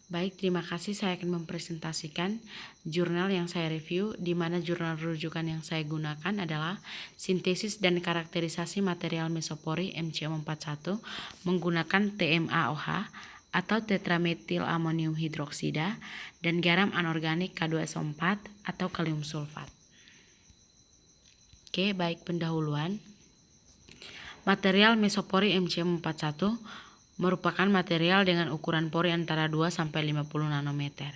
Baik, terima kasih. Saya akan mempresentasikan jurnal yang saya review, di mana jurnal rujukan yang saya gunakan adalah Sintesis dan Karakterisasi Material Mesopori MCM41 menggunakan TMAOH atau tetrametilamonium hidroksida dan garam anorganik K2SO4 atau kalium sulfat. Oke, baik, pendahuluan. Material mesopori MCM41 merupakan material dengan ukuran pori antara 2 sampai 50 nanometer.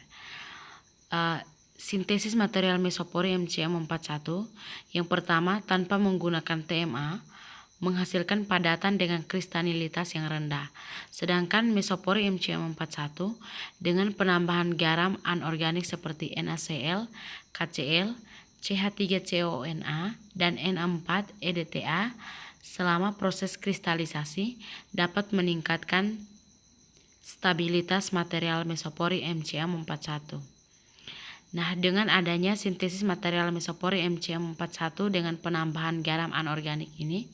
Sintesis material mesopori MCM41 yang pertama, tanpa menggunakan TMA, menghasilkan padatan dengan kristalinitas yang rendah. Sedangkan mesopori MCM41 dengan penambahan garam anorganik seperti NaCl, KCl, CH3CONA, dan Na4-EDTA selama proses kristalisasi dapat meningkatkan stabilitas material mesopori MCM41. Nah, dengan adanya sintesis material mesopori MCM41 dengan penambahan garam anorganik ini,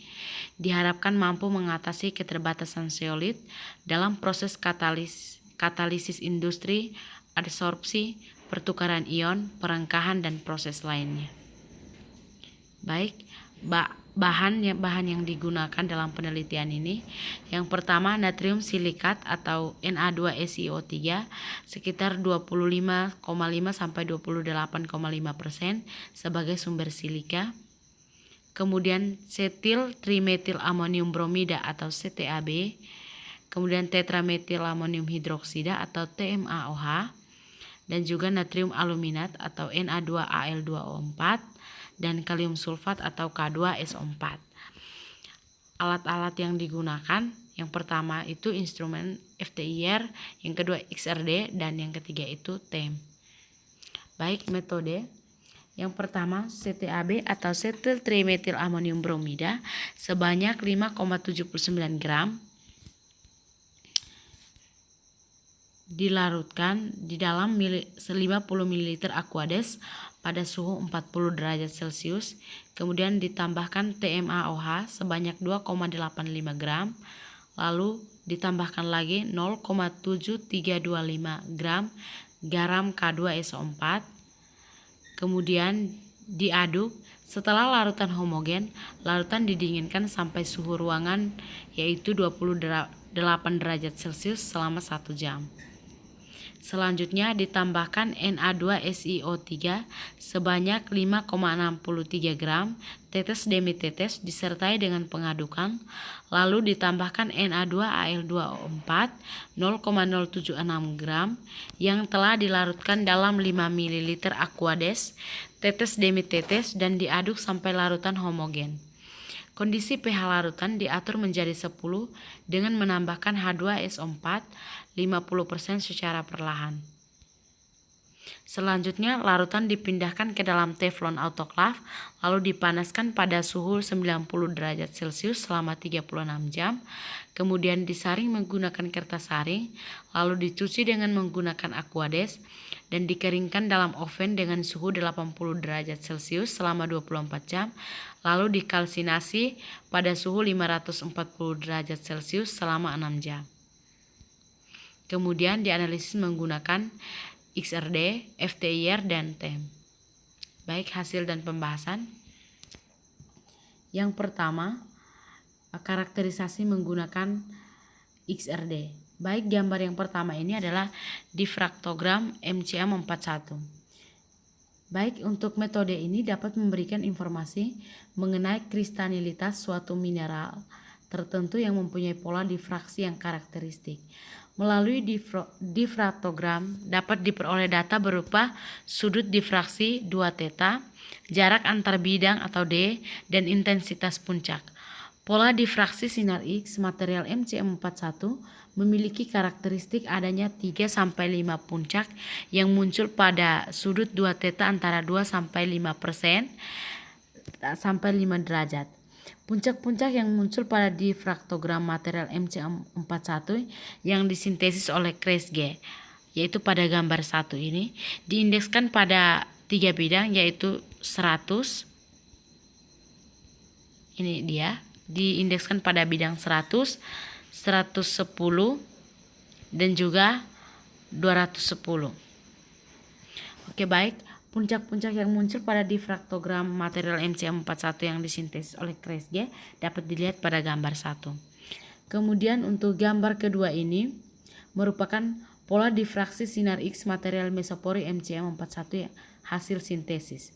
diharapkan mampu mengatasi keterbatasan zeolit dalam proses katalisis industri, adsorpsi, pertukaran ion, perengkahan, dan proses lainnya. Baik, bahan yang digunakan dalam penelitian ini, yang pertama natrium silikat atau Na2SiO3 sekitar 25,5 sampai 28,5% sebagai sumber silika. Kemudian setil trimetilamonium bromida atau CTAB, kemudian tetrametilamonium hidroksida atau TMAOH, dan juga natrium aluminat atau Na2Al2O4 dan kalium sulfat atau K2SO4. Alat-alat yang digunakan, yang pertama itu instrumen FTIR, yang kedua XRD, dan yang ketiga itu TEM. Baik, metode yang pertama CTAB atau setil trimetilamonium bromida sebanyak 5,79 gram dilarutkan di dalam 50 ml Aquades pada suhu 40 derajat Celcius, kemudian ditambahkan TMAOH sebanyak 2,85 gram, lalu ditambahkan lagi 0,7325 gram garam K2SO4, kemudian diaduk. Setelah larutan homogen, larutan didinginkan sampai suhu ruangan yaitu 28 derajat Celcius selama 1 jam. Selanjutnya ditambahkan Na2SiO3 sebanyak 5,63 gram tetes demi tetes disertai dengan pengadukan, lalu ditambahkan Na2Al2O4 0,076 gram yang telah dilarutkan dalam 5 ml Aquades tetes demi tetes dan diaduk sampai larutan homogen. Kondisi pH larutan diatur menjadi 10 dengan menambahkan H2SO4 50% secara perlahan. Selanjutnya larutan dipindahkan ke dalam teflon autoclave lalu dipanaskan pada suhu 90 derajat Celcius selama 36 jam. Kemudian disaring menggunakan kertas saring, lalu dicuci dengan menggunakan Aquades dan dikeringkan dalam oven dengan suhu 80 derajat Celcius selama 24 jam. Lalu dikalsinasi pada suhu 540 derajat Celcius selama 6 jam. Kemudian dianalisis menggunakan XRD, FTIR, dan TEM. Baik, hasil dan pembahasan. Yang pertama, karakterisasi menggunakan XRD. Baik, gambar yang pertama ini adalah difraktogram MCM41. Baik, untuk metode ini dapat memberikan informasi mengenai kristalinitas suatu mineral tertentu yang mempunyai pola difraksi yang karakteristik. Melalui difraktogram dapat diperoleh data berupa sudut difraksi 2 theta, jarak antar bidang atau D, dan intensitas puncak. Pola difraksi sinar X material MCM41 memiliki karakteristik adanya 3-5 puncak yang muncul pada sudut 2 theta antara 2-5% sampai 5 derajat. Puncak-puncak yang muncul pada difraktogram material MCM41 yang disintesis oleh Kresge, yaitu pada gambar 1 ini, diindekskan pada 3 bidang yaitu 100, ini dia, diindekskan pada bidang 100, 110, dan juga 210. Oke, baik. Puncak-puncak yang muncul pada difraktogram material MCM41 yang disintesis oleh Kresge dapat dilihat pada gambar 1. Kemudian untuk gambar kedua ini merupakan pola difraksi sinar X material mesopori MCM41 hasil sintesis.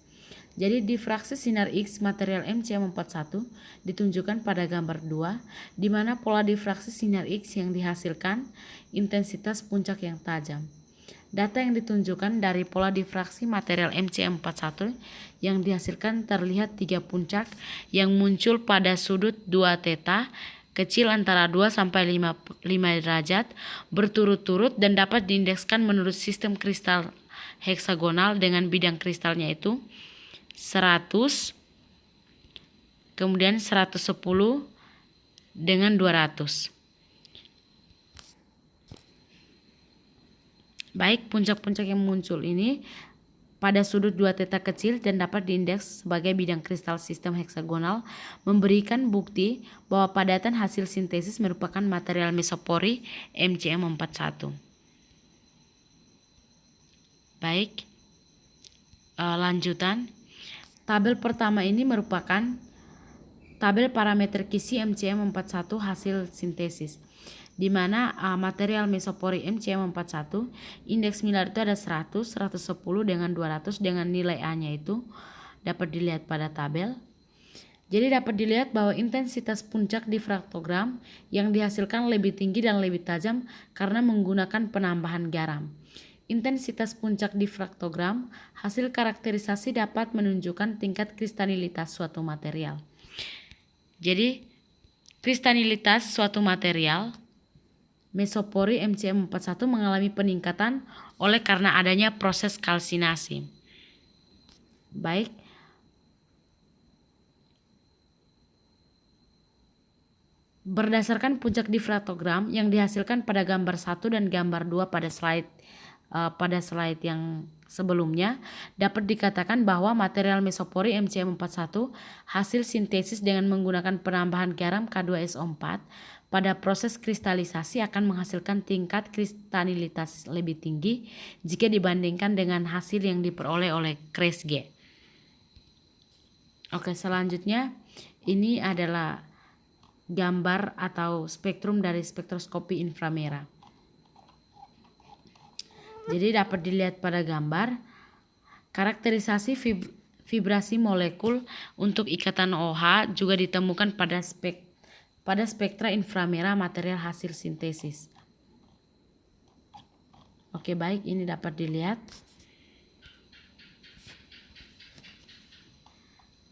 Jadi difraksi sinar X material MCM41 ditunjukkan pada gambar 2, di mana pola difraksi sinar X yang dihasilkan intensitas puncak yang tajam. Data yang ditunjukkan dari pola difraksi material MCM41 yang dihasilkan terlihat 3 puncak yang muncul pada sudut 2 theta kecil antara 2 sampai 5 derajat berturut-turut dan dapat diindekskan menurut sistem kristal heksagonal dengan bidang kristalnya itu 100, kemudian 110 dengan 200. Baik, puncak-puncak yang muncul ini pada sudut 2 theta kecil dan dapat diindeks sebagai bidang kristal sistem heksagonal memberikan bukti bahwa padatan hasil sintesis merupakan material mesopori MCM41. Baik, lanjutan. Tabel pertama ini merupakan tabel parameter kisi MCM41 hasil sintesis, di mana material mesopori MCM41 indeks Miller itu ada 100, 110 dengan 200 dengan nilai A-nya itu dapat dilihat pada tabel. Jadi dapat dilihat bahwa intensitas puncak difraktogram yang dihasilkan lebih tinggi dan lebih tajam karena menggunakan penambahan garam. Intensitas puncak difraktogram hasil karakterisasi dapat menunjukkan tingkat kristalinitas suatu material. Jadi kristalinitas suatu material mesopori MCM41 mengalami peningkatan oleh karena adanya proses kalsinasi. Baik. Berdasarkan puncak difraktogram yang dihasilkan pada gambar 1 dan gambar 2 pada slide yang sebelumnya, dapat dikatakan bahwa material mesopori MCM41 hasil sintesis dengan menggunakan penambahan garam K2SO4 pada proses kristalisasi akan menghasilkan tingkat kristalinitas lebih tinggi jika dibandingkan dengan hasil yang diperoleh oleh Kresge. Oke, selanjutnya ini adalah gambar atau spektrum dari spektroskopi inframerah. Jadi dapat dilihat pada gambar karakterisasi vibrasi molekul untuk ikatan OH juga ditemukan pada spektra inframerah material hasil sintesis. Oke, baik, ini dapat dilihat.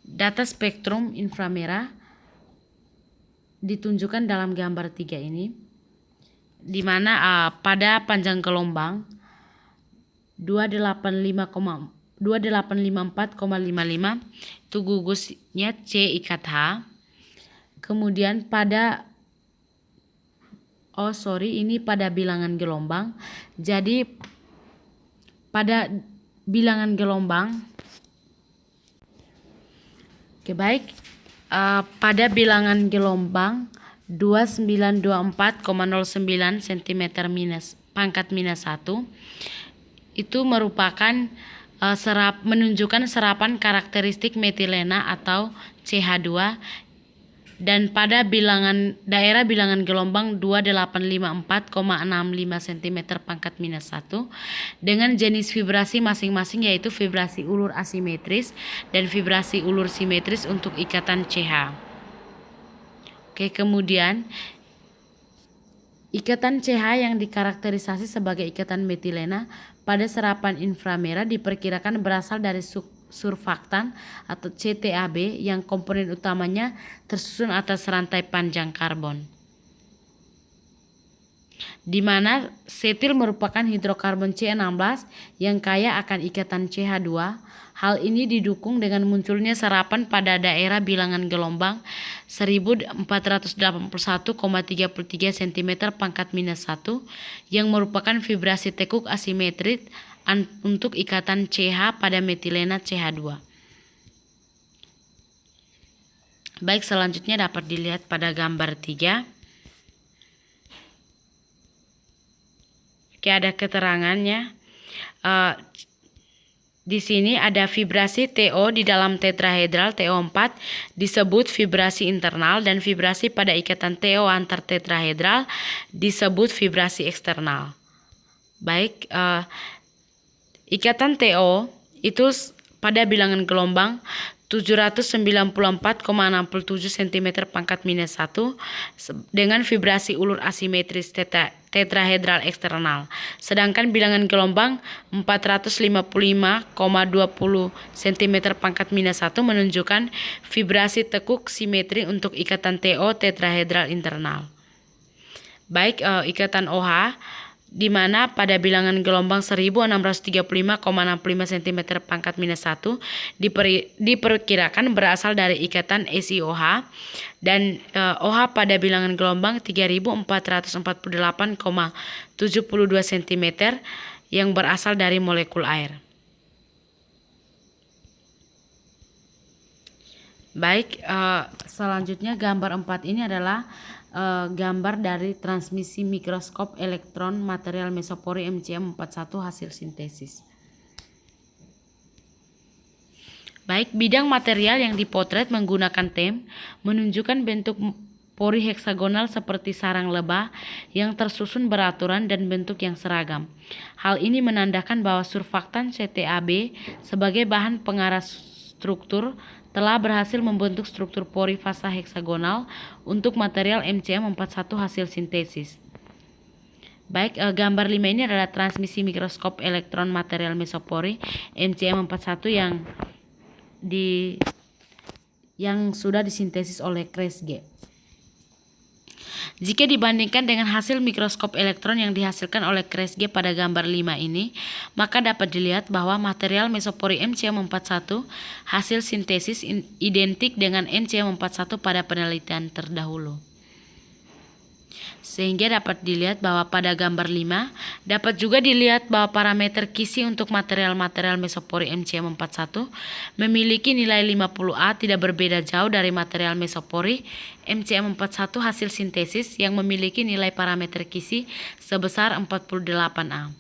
Data spektrum inframerah ditunjukkan dalam gambar 3 ini, di mana pada panjang gelombang 2854,55 itu gugusnya C ikat H. Kemudian pada ini pada bilangan gelombang. Jadi pada bilangan gelombang, oke, baik, pada bilangan gelombang 2924,09 cm pangkat minus 1 itu merupakan menunjukkan serapan karakteristik metilena atau CH2, dan pada daerah bilangan gelombang 2854,65 cm pangkat minus 1 dengan jenis vibrasi masing-masing, yaitu vibrasi ulur asimetris dan vibrasi ulur simetris untuk ikatan CH. Oke, kemudian ikatan CH yang dikarakterisasi sebagai ikatan metilena pada serapan inframerah diperkirakan berasal dari surfaktan atau CTAB yang komponen utamanya tersusun atas rantai panjang karbon, di mana setil merupakan hidrokarbon C16 yang kaya akan ikatan CH2. Hal ini didukung dengan munculnya serapan pada daerah bilangan gelombang 1481,33 cm pangkat minus 1 yang merupakan vibrasi tekuk asimetris untuk ikatan CH pada metilena CH2. Baik, selanjutnya dapat dilihat pada gambar 3. Kayak ada keterangannya. Di sini ada vibrasi TO di dalam tetrahedral TO4 disebut vibrasi internal, dan vibrasi pada ikatan TO antar tetrahedral disebut vibrasi eksternal. Baik, ikatan TO itu pada bilangan gelombang 794,67 cm pangkat minus 1 dengan vibrasi ulur asimetris tetrahedral eksternal. Sedangkan bilangan gelombang 455,20 cm pangkat minus 1 menunjukkan vibrasi tekuk simetri untuk ikatan TO tetrahedral internal. Baik, ikatan OH di mana pada bilangan gelombang 1635,65 cm pangkat minus 1 diperkirakan berasal dari ikatan SiOH, dan OH pada bilangan gelombang 3448,72 cm yang berasal dari molekul air. Baik, selanjutnya gambar 4 ini adalah gambar dari transmisi mikroskop elektron material mesopori MCM41 hasil sintesis. Baik, bidang material yang dipotret menggunakan TEM menunjukkan bentuk pori heksagonal seperti sarang lebah yang tersusun beraturan dan bentuk yang seragam. Hal ini menandakan bahwa surfaktan CTAB sebagai bahan pengarah struktur telah berhasil membentuk struktur pori fasa heksagonal untuk material MCM41 hasil sintesis. Baik, gambar 5 ini adalah transmisi mikroskop elektron material mesopori MCM41 yang sudah disintesis oleh Kresge. Jika dibandingkan dengan hasil mikroskop elektron yang dihasilkan oleh Kresge pada gambar 5 ini, maka dapat dilihat bahwa material mesopori MCM41 hasil sintesis identik dengan MCM41 pada penelitian terdahulu. Sehingga dapat dilihat bahwa pada gambar 5 dapat juga dilihat bahwa parameter Kisi untuk material-material mesopori MCM41 memiliki nilai 50A, tidak berbeda jauh dari material mesopori MCM41 hasil sintesis yang memiliki nilai parameter Kisi sebesar 48A.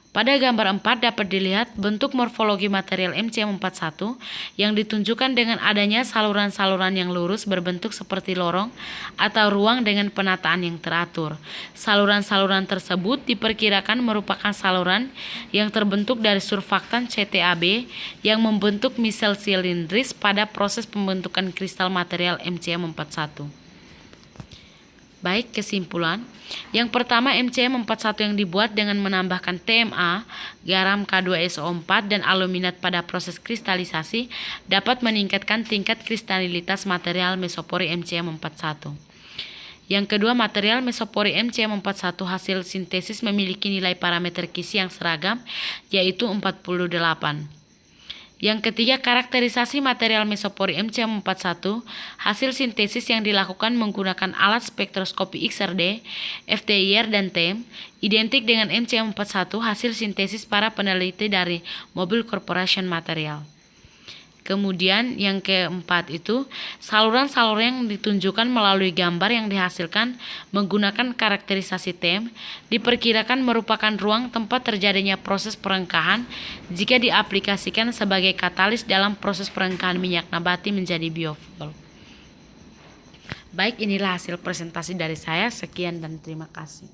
Pada gambar 4 dapat dilihat bentuk morfologi material MCM41 yang ditunjukkan dengan adanya saluran-saluran yang lurus berbentuk seperti lorong atau ruang dengan penataan yang teratur. Saluran-saluran tersebut diperkirakan merupakan saluran yang terbentuk dari surfaktan CTAB yang membentuk misel silindris pada proses pembentukan kristal material MCM41. Baik, kesimpulan. Yang pertama, MCM41 yang dibuat dengan menambahkan TMA, garam K2SO4, dan aluminat pada proses kristalisasi dapat meningkatkan tingkat kristalilitas material mesopori MCM41. Yang kedua, material mesopori MCM41 hasil sintesis memiliki nilai parameter Kisi yang seragam, yaitu 48. Yang ketiga, karakterisasi material mesopori MCM41 hasil sintesis yang dilakukan menggunakan alat spektroskopi XRD, FTIR, dan TEM identik dengan MCM41 hasil sintesis para peneliti dari Mobil Corporation Material. Kemudian yang keempat itu, saluran-saluran yang ditunjukkan melalui gambar yang dihasilkan menggunakan karakterisasi TEM diperkirakan merupakan ruang tempat terjadinya proses perengkahan jika diaplikasikan sebagai katalis dalam proses perengkahan minyak nabati menjadi biofuel. Baik, inilah hasil presentasi dari saya. Sekian dan terima kasih.